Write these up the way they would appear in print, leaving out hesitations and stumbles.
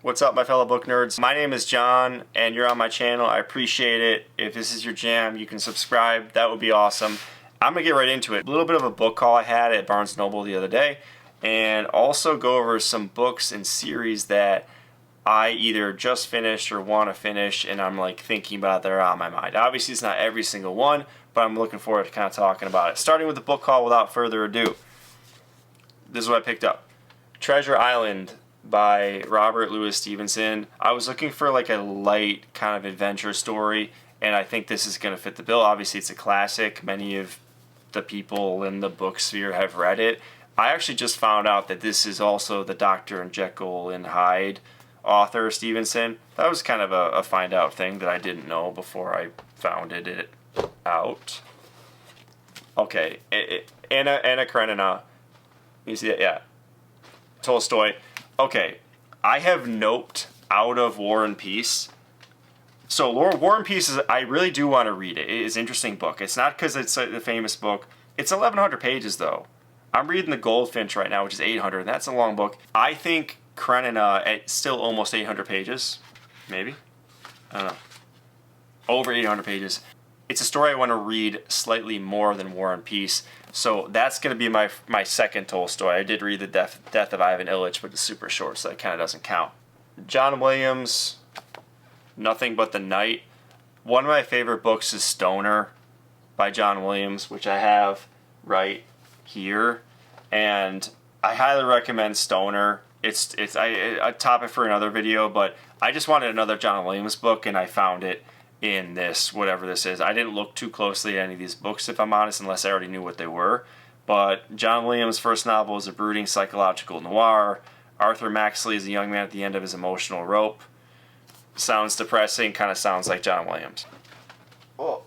What's up, my fellow book nerds? My name is John, and you're on my channel. I appreciate it. If this is your jam, you can subscribe. That would be awesome. I'm going to get right into it. A little bit of a book haul I had at Barnes & Noble the other day, and also go over some books and series that I either just finished or want to finish, and I'm like thinking about that are on my mind. Obviously, it's not every single one, but I'm looking forward to kind of talking about it. Starting with the book haul without further ado. This is what I picked up. Treasure Island by Robert Louis Stevenson. I was looking for like a light kind of adventure story, and I think this is going to fit the bill. Obviously, it's a classic. Many of the people in the book sphere have read it. I actually just found out that this is also the Dr. and Jekyll and Hyde author, Stevenson. That was kind of a find out thing that I didn't know before I found it out. Okay, Anna Karenina. You see that? Yeah. Tolstoy. Okay, I have noped out of War and Peace. So War and Peace, I really do want to read it. It is an interesting book. It's not because it's a famous book. It's 1,100 pages, though. I'm reading The Goldfinch right now, which is 800, and that's a long book. I think Karenina, at still almost 800 pages, maybe? I don't know. Over 800 pages. It's a story I want to read slightly more than War and Peace. So that's going to be my second Tolstoy. I did read The Death of Ivan Ilyich, but it's super short, so that kind of doesn't count. John Williams, Nothing But the Night. One of my favorite books is Stoner by John Williams, which I have right here. And I highly recommend Stoner. It's a topic for another video, but I just wanted another John Williams book, and I found it in this, whatever this is. I didn't look too closely at any of these books, if I'm honest, unless I already knew what they were. But John Williams' first novel is a brooding psychological noir. Arthur Maxley is a young man at the end of his emotional rope. Sounds depressing, kind of sounds like John Williams. Oh,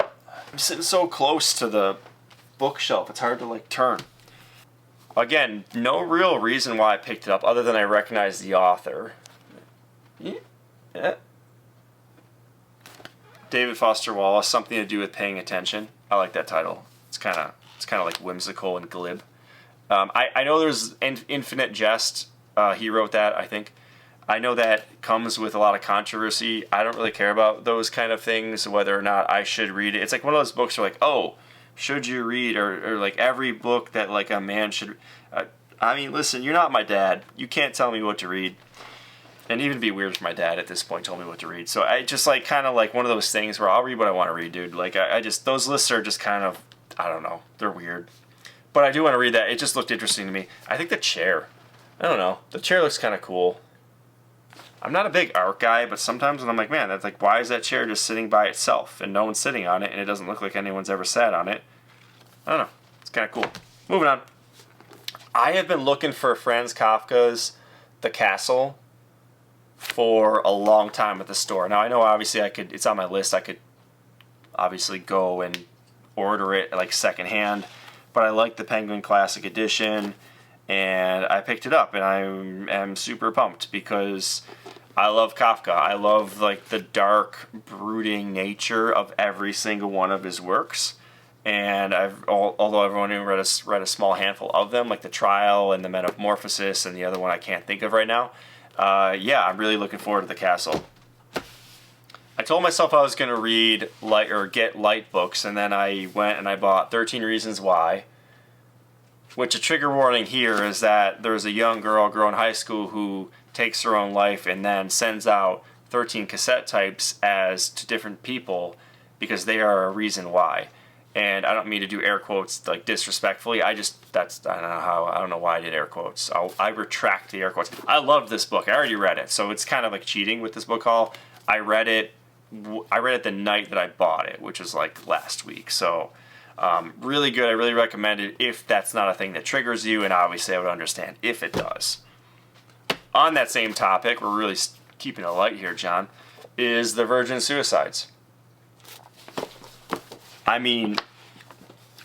I'm sitting so close to the bookshelf, it's hard to like turn. Again, no real reason why I picked it up other than I recognize the author. Yeah. David Foster Wallace, Something to Do with Paying Attention. I like that title. It's kind of like whimsical and glib. I know there's Infinite Jest. He wrote that, I think. I know that comes with a lot of controversy. I don't really care about those kind of things, whether or not I should read it. It's like one of those books where like, oh, should you read, or like every book that like a man should. I mean, listen, you're not my dad. You can't tell me what to read. And even be weird if my dad at this point told me what to read. So I just like kind of like one of those things where I'll read what I want to read, dude. Like I just, those lists are just kind of, I don't know, they're weird. But I do want to read that. It just looked interesting to me. I think the chair, I don't know, the chair looks kind of cool. I'm not a big art guy, but sometimes when I'm like, man, that's like, why is that chair just sitting by itself and no one's sitting on it and it doesn't look like anyone's ever sat on it? I don't know. It's kind of cool. Moving on. I have been looking for Franz Kafka's The Castle for a long time at the store. Now I know obviously it's on my list, I could obviously go and order it like secondhand, but I like the Penguin Classic Edition and I picked it up, and I am super pumped because I love Kafka. I love like the dark, brooding nature of every single one of his works. And although I've only read a small handful of them, like The Trial and The Metamorphosis and the other one I can't think of right now, yeah, I'm really looking forward to The Castle. I told myself I was going to read light or get light books, and then I went and I bought 13 Reasons Why, which a trigger warning here is that there's a young girl in high school who takes her own life and then sends out 13 cassette tapes to different people because they are a reason why. And I don't mean to do air quotes like disrespectfully. I don't know why I did air quotes. I retract the air quotes. I loved this book. I already read it, so it's kind of like cheating with this book haul. I read it the night that I bought it, which was like last week. So really good. I really recommend it if that's not a thing that triggers you, and obviously I would understand if it does. On that same topic, we're really keeping it light here, John, is The Virgin Suicides. I mean,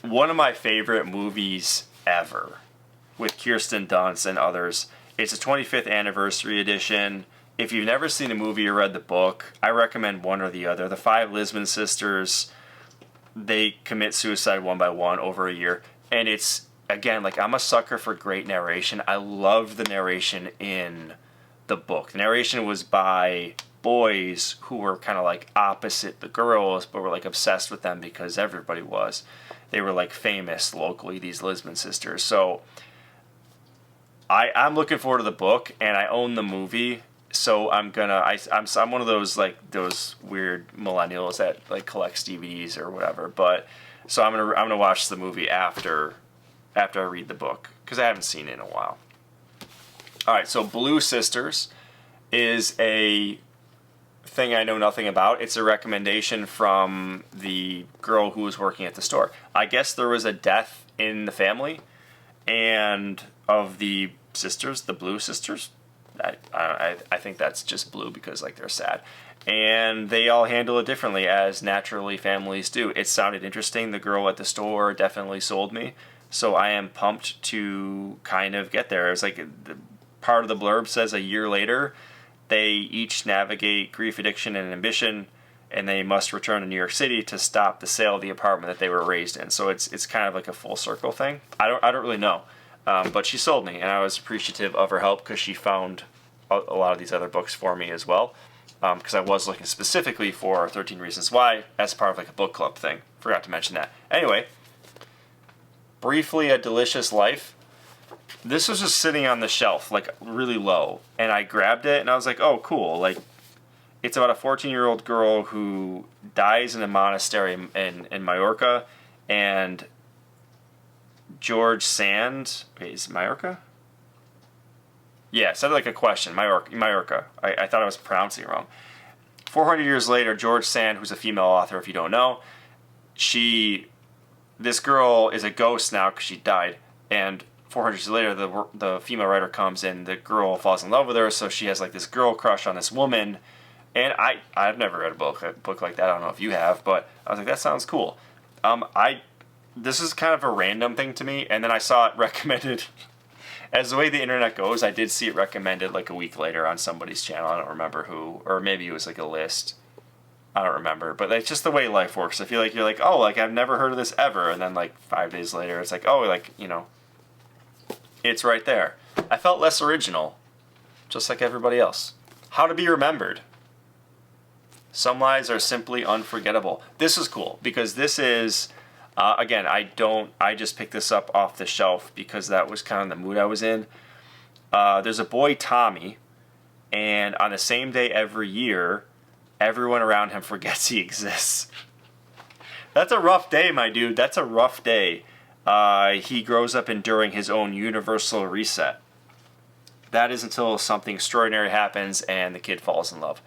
one of my favorite movies ever, with Kirsten Dunst and others. It's a 25th anniversary edition. If you've never seen the movie or read the book, I recommend one or the other. The 5 Lisbon sisters, they commit suicide one by one over a year. And it's, again, like, I'm a sucker for great narration. I love the narration in the book. The narration was by boys who were kind of like opposite the girls, but were like obsessed with them because everybody was. They were like famous locally, these Lisbon sisters. So I'm looking forward to the book, and I own the movie. So I'm one of those like those weird millennials that like collects DVDs or whatever. But so I'm gonna watch the movie after I read the book because I haven't seen it in a while. All right, so Blue Sisters is a thing I know nothing about. It's a recommendation from the girl who was working at the store. I guess there was a death in the family, and of the sisters, the Blue Sisters. I think that's just blue because like they're sad, and they all handle it differently as naturally families do. It sounded interesting. The girl at the store definitely sold me, so I am pumped to kind of get there. It's like part of the blurb says a year later, they each navigate grief, addiction, and ambition, and they must return to New York City to stop the sale of the apartment that they were raised in. So it's kind of like a full circle thing. I don't really know. But she sold me, and I was appreciative of her help because she found a lot of these other books for me as well. Because I was looking specifically for 13 Reasons Why as part of like a book club thing. Forgot to mention that. Anyway, Briefly a Delicious Life. This was just sitting on the shelf, like really low, and I grabbed it, and I was like, oh, cool. Like, it's about a 14-year-old girl who dies in a monastery in Mallorca, and George Sand, wait, is it Mallorca? Yeah, it sounded like a question. Mallorca. I thought I was pronouncing it wrong. 400 years later, George Sand, who's a female author, if you don't know, this girl is a ghost now because she died, and 400 years later, the female writer comes in, the girl falls in love with her, so she has like this girl crush on this woman, and I've never read a book like that. I don't know if you have, but I was like, that sounds cool. This is kind of a random thing to me, and then I saw it recommended. As the way the internet goes, I did see it recommended like a week later on somebody's channel. I don't remember who, or maybe it was like a list. I don't remember, but it's just the way life works. I feel like you're like, oh, like I've never heard of this ever, and then like 5 days later, it's like, oh, like, you know, it's right there. I felt less original, just like everybody else. How to Be Remembered. Some lies are simply unforgettable. This is cool because this is, again, I just picked this up off the shelf because that was kind of the mood I was in. There's a boy, Tommy, and on the same day every year, everyone around him forgets he exists. That's a rough day, my dude. That's a rough day. He grows up enduring his own universal reset. That is until something extraordinary happens and the kid falls in love.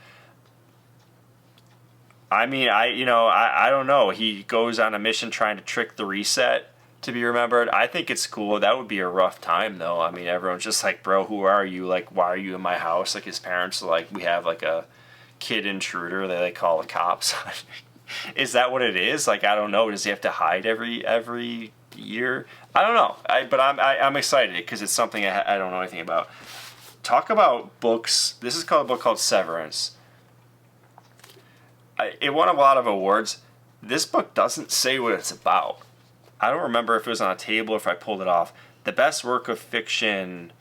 I mean, I don't know. He goes on a mission trying to trick the reset to be remembered. I think it's cool. That would be a rough time, though. I mean, everyone's just like, bro, who are you? Like, why are you in my house? Like, his parents are like, we have like a kid intruder. They like call the cops. Is that what it is? Like, I don't know. Does he have to hide every year? I don't know. But I'm excited because it's something I don't know anything about. Talk about books. This is called a book called Severance. It won a lot of awards. This book doesn't say what it's about. I don't remember if it was on a table or if I pulled it off. The best work of fiction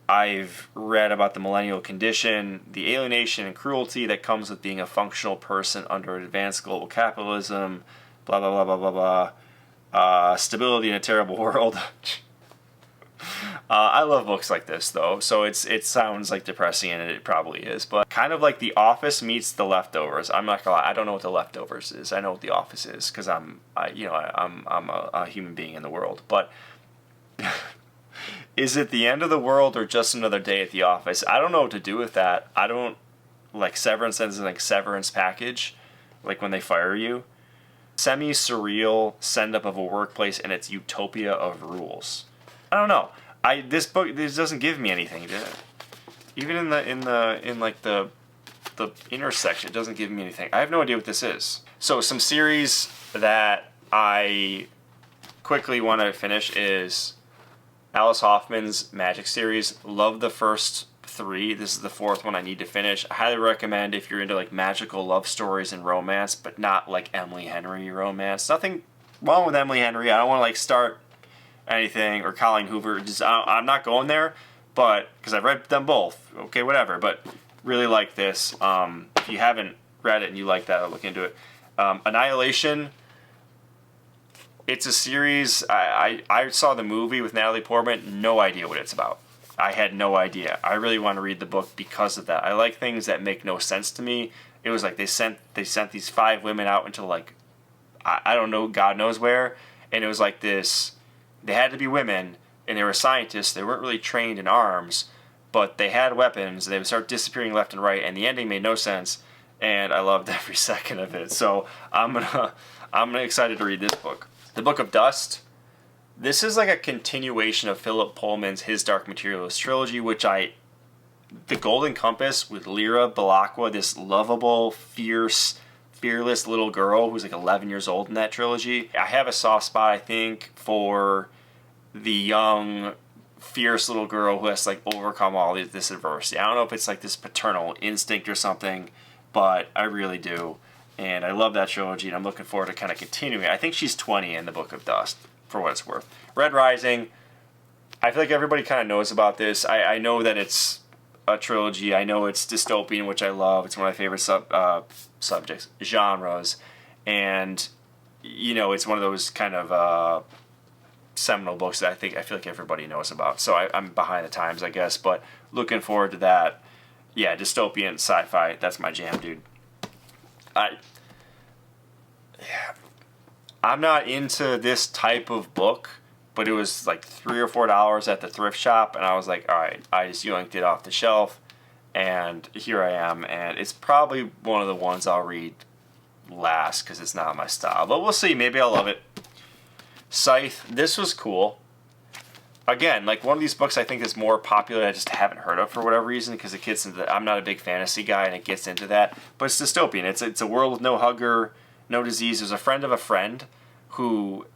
I've read about the millennial condition, the alienation and cruelty that comes with being a functional person under advanced global capitalism, blah, blah, blah, blah, blah, blah. Stability in a terrible world. I love books like this, though, so it sounds like depressing, and it probably is, but kind of like The Office meets The Leftovers. I'm not gonna lie, I don't know what The Leftovers is. I know what The Office is because I'm a human being in the world. But is it the end of the world or just another day at the office? I don't know what to do with that. I don't like Severance as in like severance package, like when they fire you. Semi-surreal send-up of a workplace and its utopia of rules. I don't know. This book doesn't give me anything. Even in the intersection, it doesn't give me anything. I have no idea what this is. So some series that I quickly want to finish is Alice Hoffman's Magic series. Love the first 3. This is the 4th one I need to finish. I highly recommend if you're into like magical love stories and romance, but not like Emily Henry romance. Nothing wrong with Emily Henry. I don't want to like start anything or Colleen Hoover. I'm not going there, but because I've read them both, okay, whatever. But really like this. If you haven't read it and you like that, I'll look into it. Annihilation. It's a series. I saw the movie with Natalie Portman. No idea what it's about. I had no idea. I really want to read the book because of that. I like things that make no sense to me. It was like they sent these 5 women out into like I don't know, God knows where, and it was like this. They had to be women, and they were scientists. They weren't really trained in arms, but they had weapons. And they would start disappearing left and right, and the ending made no sense. And I loved every second of it. So I'm excited to read this book. The Book of Dust. This is like a continuation of Philip Pullman's His Dark Materials trilogy, which The Golden Compass with Lyra Belacqua, this lovable, fearless little girl who's like 11 years old in that trilogy. I have a soft spot, I think, for the young, fierce little girl who has to like overcome all this adversity. I don't know if it's like this paternal instinct or something, but I really do. And I love that trilogy, and I'm looking forward to kind of continuing. I think she's 20 in The Book of Dust, for what it's worth. Red Rising, I feel like everybody kind of knows about this. I know that it's a trilogy. I know it's dystopian, which I love. It's one of my favorite subjects, genres. And, you know, it's one of those kind of seminal books that I feel like everybody knows about. So I'm behind the times, I guess. But looking forward to that. Yeah, dystopian sci-fi, that's my jam, dude. I'm not into this type of book, but it was like $3 or $4 at the thrift shop, and I was like, all right, I just yanked it off the shelf, and here I am, and it's probably one of the ones I'll read last because it's not my style, but we'll see. Maybe I'll love it. Scythe, this was cool. Again, like one of these books I think is more popular I just haven't heard of for whatever reason, because it gets into I'm not a big fantasy guy, and it gets into that, but it's dystopian. It's a world with no hunger, no disease. There's a friend of a friend who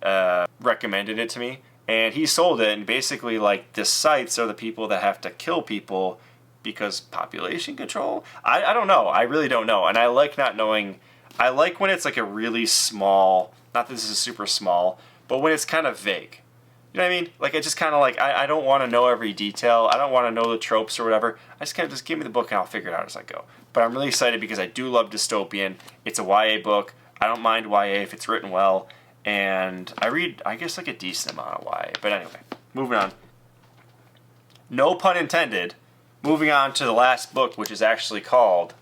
recommended it to me, and he sold it, and basically like the Scythes are the people that have to kill people because population control. I don't know. I really don't know, and I like not knowing. I like when it's like a really small, not that this is super small, but when it's kind of vague. You know what I mean? Like, I just kind of like, I don't want to know every detail. I don't want to know the tropes or whatever. I just kind of just give me the book and I'll figure it out as I go. But I'm really excited because I do love dystopian. It's a YA book. I don't mind YA if it's written well. And I read, I guess, like a decent amount of YA. But anyway, moving on. No pun intended. Moving on to the last book, which is actually called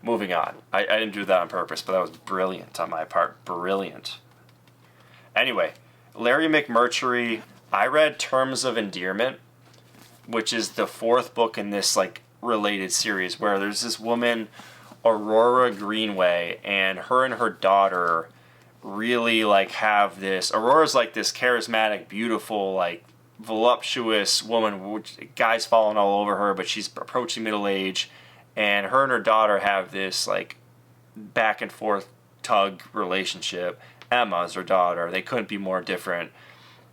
Moving On. I didn't do that on purpose, but that was brilliant on my part. Brilliant. Anyway, Larry McMurtry. I read Terms of Endearment, which is the 4th book in this like related series, where there's this woman, Aurora Greenway, and her daughter really like have this. Aurora's like this charismatic, beautiful, like voluptuous woman, which guys falling all over her, but she's approaching middle age, and her daughter have this like back and forth tug relationship. Emma's her daughter. They couldn't be more different.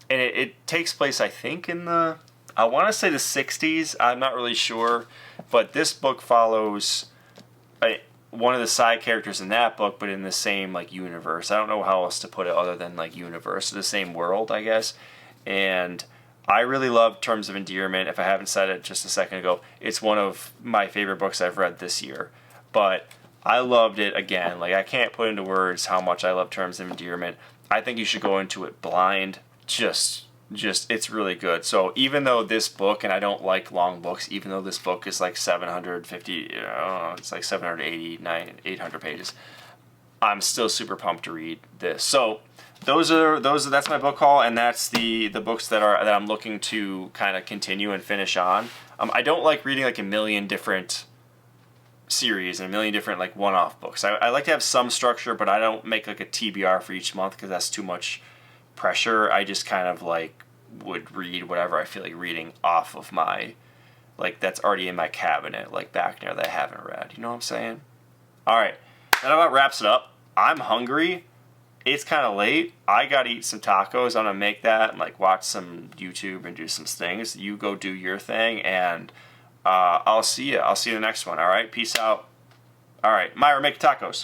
And it takes place, I think, in the, I want to say the 60s. I'm not really sure. But this book follows one of the side characters in that book, but in the same, like, universe. I don't know how else to put it other than, like, universe. The same world, I guess. And I really love Terms of Endearment. If I haven't said it just a second ago, it's one of my favorite books I've read this year. But I loved it again. Like, I can't put into words how much I love Terms of Endearment. I think you should go into it blind. Just it's really good. So even though this book, and I don't like long books, even though this book is like 750, I don't know, it's like 789, 800 pages, I'm still super pumped to read this. So that's my book haul, and that's the books that I'm looking to kind of continue and finish on. I don't like reading like a million different series and a million different like one-off books. I like to have some structure, but I don't make like a TBR for each month because that's too much pressure. I just kind of like would read whatever I feel like reading off of my, like, that's already in my cabinet, like back there that I haven't read. You know what I'm saying? All right, that about wraps it up. I'm hungry. It's kind of late. I gotta eat some tacos. I'm gonna make that and like watch some YouTube and do some things. You go do your thing, and I'll see you. I'll see you in the next one. All right, peace out. All right, Myra, make tacos.